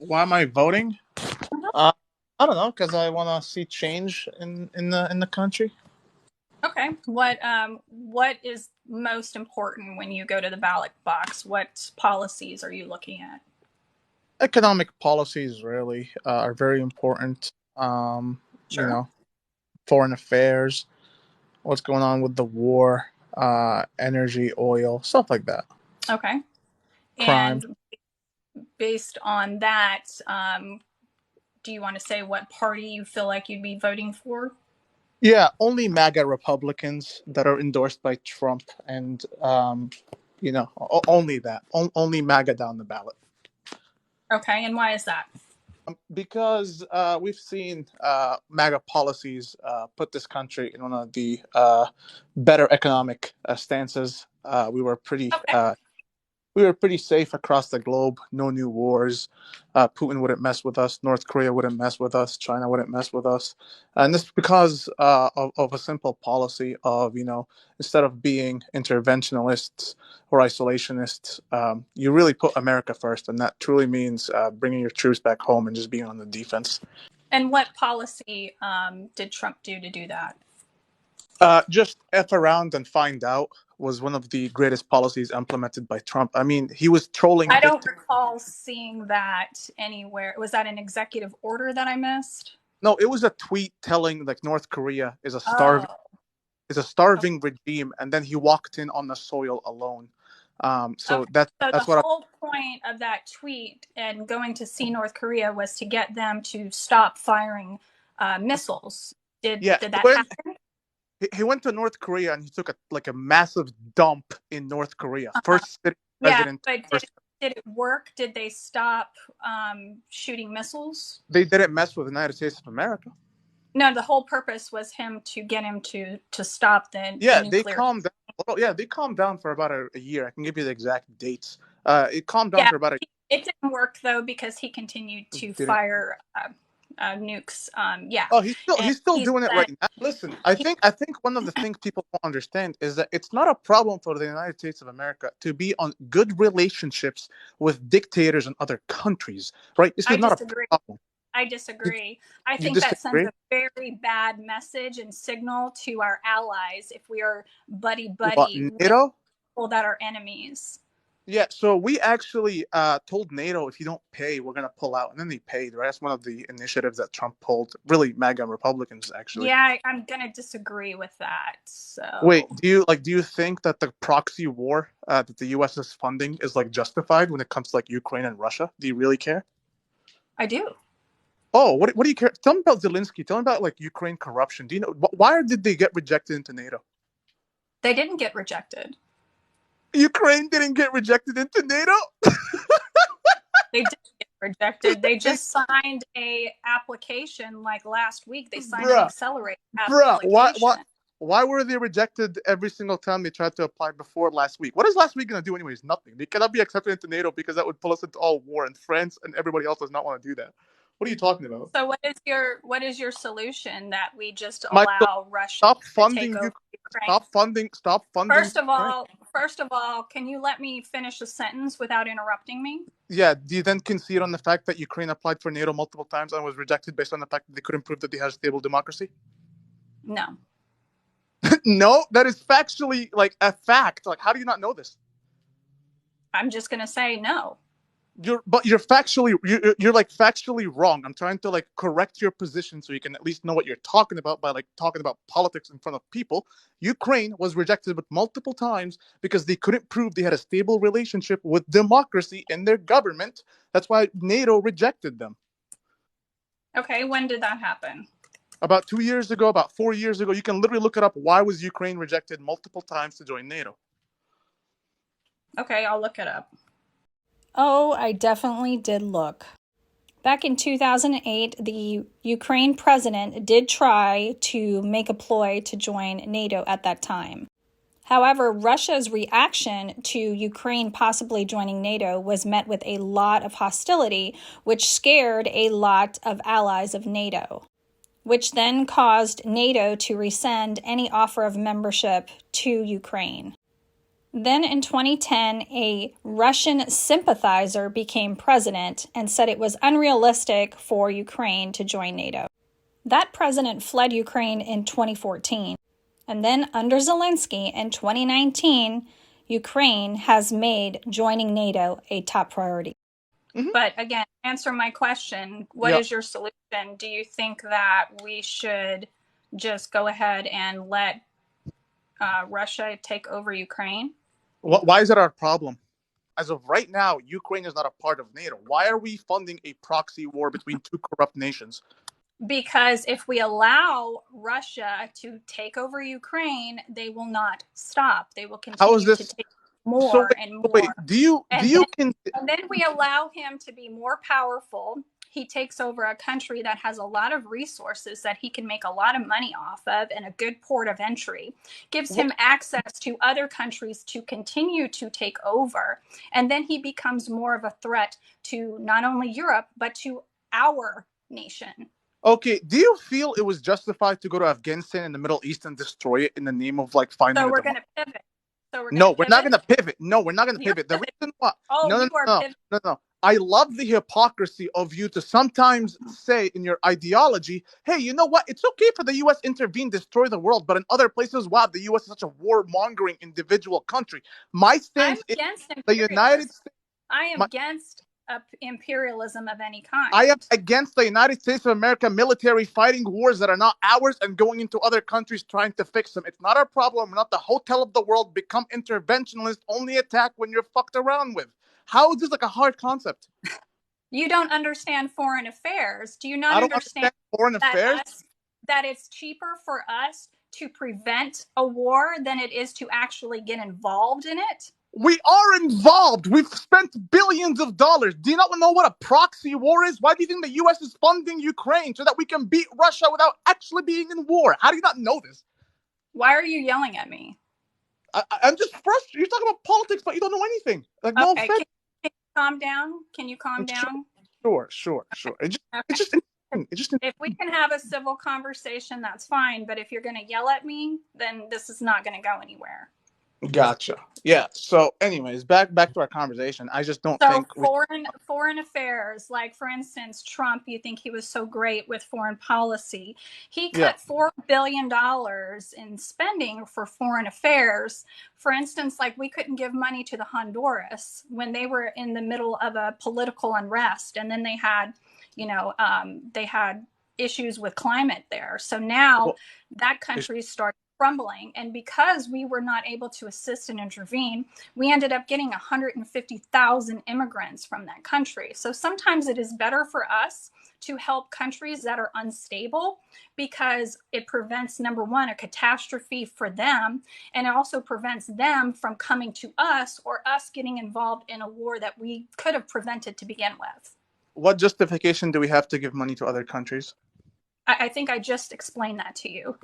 Why am I voting? Mhm. Uh, I don't know, because I want to see change in the country. Okay. What is most important when you go to the ballot box? What policies are you looking at? Economic policies really are very important. You Sure. know, foreign affairs, what's going on with the war, energy, oil, stuff like that. Okay. Crime. And based on that, do you want to say what party you feel like you'd be voting for? Yeah, only MAGA Republicans that are endorsed by Trump, and only that. Only MAGA down the ballot. Okay. And why is that? Because we've seen MAGA policies put this country in one of the better economic stances. Okay. We were pretty safe across the globe. No new wars. Putin wouldn't mess with us. North Korea wouldn't mess with us. China wouldn't mess with us. And this because of a simple policy of, instead of being interventionalists or isolationists, you really put America first. And that truly means bringing your troops back home and just being on the defense. And what policy did Trump do to do that? Just F around and find out was one of the greatest policies implemented by Trump. I mean, he was trolling I don't dictators. recall seeing that anywhere. Was that an executive order that I missed? No, it was a tweet telling like North Korea is a starving Oh, is a starving regime, and then he walked in on the soil alone. So okay. So the that's what. whole point of that tweet and going to see North Korea was to get them to stop firing missiles. Did Yeah, did that happen? he went to North Korea and he took a massive dump in North Korea. Uh-huh. First city Yeah, president. but did it work? Did they stop shooting missiles? They didn't mess with the United States of America. No, the whole purpose was him to get him to stop the Yeah, they nuclear. calmed down. Well, yeah, they calmed down for about a year. I can give you the exact dates. It calmed down Yeah, for about a. it didn't work though because he continued to Didn't. fire nukes. Yeah, Oh, he's still he doing it said right now. Listen, I think one of the things people don't understand is that it's not a problem for the United States of America to be on good relationships with dictators in other countries, right? This is I not a disagree. problem. I You, disagree. I you think that sends disagree? a very bad message and signal to our allies if we are buddy What, buddy with NATO? people that are enemies. Yeah, so we actually told NATO if you don't pay, we're gonna pull out, and then they paid. Right? That's one of the initiatives that Trump pulled. Really, MAGA Republicans actually. Yeah, I'm gonna disagree with that. Wait, So do you think that the proxy war that the U.S. is funding is like justified when it comes to like Ukraine and Russia? Do you really care? I do. Oh, what do you care? Tell me about Zelensky. Tell me about like Ukraine corruption. Do you know why did they get rejected into NATO? They didn't get rejected. Ukraine didn't get rejected into NATO. They did get rejected. They They, just signed a application like last week. They signed an bruh, accelerated bruh. Why why application. why were they rejected every single time they tried to apply before last week? What is last week gonna do anyways? Nothing. They cannot be accepted into NATO because that would pull us into all war, and France and everybody else does not want to do that. What are you talking about? So what is your solution that we just Michael, allow Russia stop to take funding over you. Ukraine? Stop funding First of Ukraine. all, first of all, can you let me finish the sentence without interrupting me? Yeah, do you then concede on the fact that Ukraine applied for NATO multiple times and was rejected based on the fact that they couldn't prove that they had a stable democracy? No. No, that is factually like a fact. Like, how do you not know this? I'm just going to say no. You're factually like factually wrong. I'm trying to like correct your position so you can at least know what you're talking about by like talking about politics in front of people. Ukraine was rejected with multiple times because they couldn't prove they had a stable relationship with democracy in their government. That's why NATO rejected them. Okay, when did that happen? About 2 years ago, about 4 years ago, you can literally look it up. Why was Ukraine rejected multiple times to join NATO? Okay, I'll look it up. Oh, I definitely did look. Back in 2008, the Ukraine president did try to make a ploy to join NATO at that time. However, Russia's reaction to Ukraine possibly joining NATO was met with a lot of hostility, which scared a lot of allies of NATO, which then caused NATO to rescind any offer of membership to Ukraine. Then in 2010, a Russian sympathizer became president and said it was unrealistic for Ukraine to join NATO. That president fled Ukraine in 2014. And then under Zelensky in 2019, Ukraine has made joining NATO a top priority. Mhm. But again, answer my question. What Yeah. is your solution? Do you think that we should just go ahead and let Russia take over Ukraine? Why is that our problem? As of right now, Ukraine is not a part of NATO. Why are we funding a proxy war between two corrupt nations? Because if we allow Russia to take over Ukraine, they will not stop. They will How is continue to this? take So more wait, and so more. wait. Do And you then, can? and then we allow him to be more powerful. He takes over a country that has a lot of resources that he can make a lot of money off of and a good port of entry, gives him access to other countries to continue to take over. And then he becomes more of a threat to not only Europe, but to our nation. Okay, do you feel it was justified to go to Afghanistan in the Middle East and destroy it in the name of like finding So a we're going democracy? to pivot. So we're going to No, we're not pivot. going to pivot. No, we're not going to You're pivot. The pivot. reason why? Oh, No, no, you are no, pivot. no, no. I love the hypocrisy of you to sometimes say in your ideology, hey, you know what? It's okay for the U.S. intervene, destroy the world, but in other places, wow, the U.S. is such a warmongering individual country. My I'm stance is against the United imperialism. States. I am My, against imperialism of any I am kind. against the United States of America military fighting wars that are not ours and going into other countries trying to fix them. It's not our problem. We're not the hotel of the world. Become interventionist, only attack when you're fucked around with. How is this like a hard concept? You don't understand foreign affairs. Do you not I don't understand understand foreign that affairs. that it's cheaper for us to prevent a war than it is to actually get involved in it? We are involved. We've spent billions of dollars. Do you not know what a proxy war is? Why do you think the US is funding Ukraine so that we can beat Russia without actually being in war? How do you not know this? Why are you yelling at me? I'm just frustrated. You're talking about politics, but you don't know anything. Like, no Okay, offense. can you calm down? Can you calm down? Sure. Okay. It's just insane. It's just If we can have a civil conversation, that's fine. But if you're going to yell at me, then this is not going to go anywhere. gotcha. Yeah. So, anyways, back to our conversation. I just don't So think we. foreign affairs, like for instance, Trump, you think he was so great with foreign policy. He Yeah. cut $4 billion in spending for foreign affairs. For instance, like we couldn't give money to the Honduras when they were in the middle of a political unrest, and then they had, they had issues with climate there. So now Well, that country started crumbling, and because we were not able to assist and intervene, we ended up getting 150,000 immigrants from that country. So sometimes it is better for us to help countries that are unstable because it prevents, number one, a catastrophe for them, and it also prevents them from coming to us or us getting involved in a war that we could have prevented to begin with. what justification do we have to give money to other countries? I think I just explained that to you.